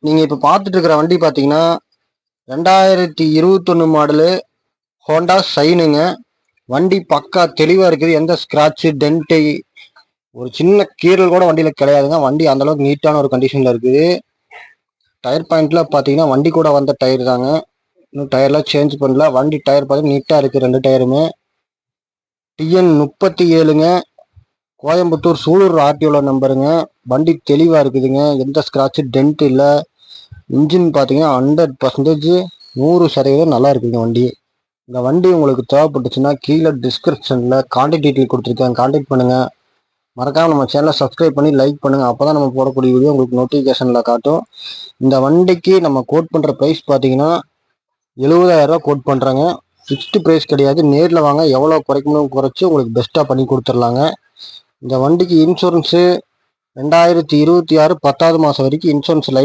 நீங்கள் இப்போ பார்த்துட்டு இருக்கிற வண்டி பார்த்தீங்கன்னா 2021 மாடலு ஹோண்டா சைனுங்க. வண்டி பக்கா தெளிவாக இருக்குது. எந்த ஸ்க்ராட்சு டென்ட்டு ஒரு சின்ன கீறல் கூட வண்டியில் கிடையாதுங்க. வண்டி அந்தளவுக்கு நீட்டான ஒரு கண்டிஷனில் இருக்குது. டயர் பாயிண்ட்ல பார்த்தீங்கன்னா வண்டி கூட வந்த டயர் தாங்க. இன்னும் டயர்லாம் சேஞ்ச் பண்ணல. வண்டி டயர் பார்த்தீங்கன்னா நீட்டாக இருக்குது. 2 டயருமே TN 37ங்க. கோயம்புத்தூர் சூலூர் ஆர்டிஓவில் நம்பருங்க. வண்டி தெளிவாக இருக்குதுங்க. எந்த ஸ்க்ராட்சு டென்ட் இல்லை. இன்ஜின் பார்த்தீங்கன்னா 100% 100% நல்லா இருக்குதுங்க வண்டி. இந்த வண்டி உங்களுக்கு தேவைப்பட்டுச்சுன்னா கீழே டிஸ்கிரிப்ஷனில் கான்டாக்ட் டீட்டெயில் கொடுத்துருக்கேன். கான்டாக்ட் பண்ணுங்கள். மறக்காமல் நம்ம சேனலை சப்ஸ்கிரைப் பண்ணி லைக் பண்ணுங்கள். அப்போ தான் நம்ம போடக்கூடிய வீடியோ உங்களுக்கு நோட்டிஃபிகேஷனில் காட்டும். இந்த வண்டிக்கு நம்ம கோட் பண்ணுற ப்ரைஸ் பார்த்தீங்கன்னா 70,000 கோட் பண்ணுறாங்க. ஃபிக்ஸ்டு ப்ரைஸ் கிடையாது. நேரில் வாங்க, எவ்வளோ குறைக்கணும் குறைச்சி உங்களுக்கு பெஸ்ட்டாக பண்ணி கொடுத்துர்லாங்க. இந்த வண்டிக்கு இன்சூரன்ஸு 2026 10வது மாதம் வரைக்கும் இன்சூரன்ஸ்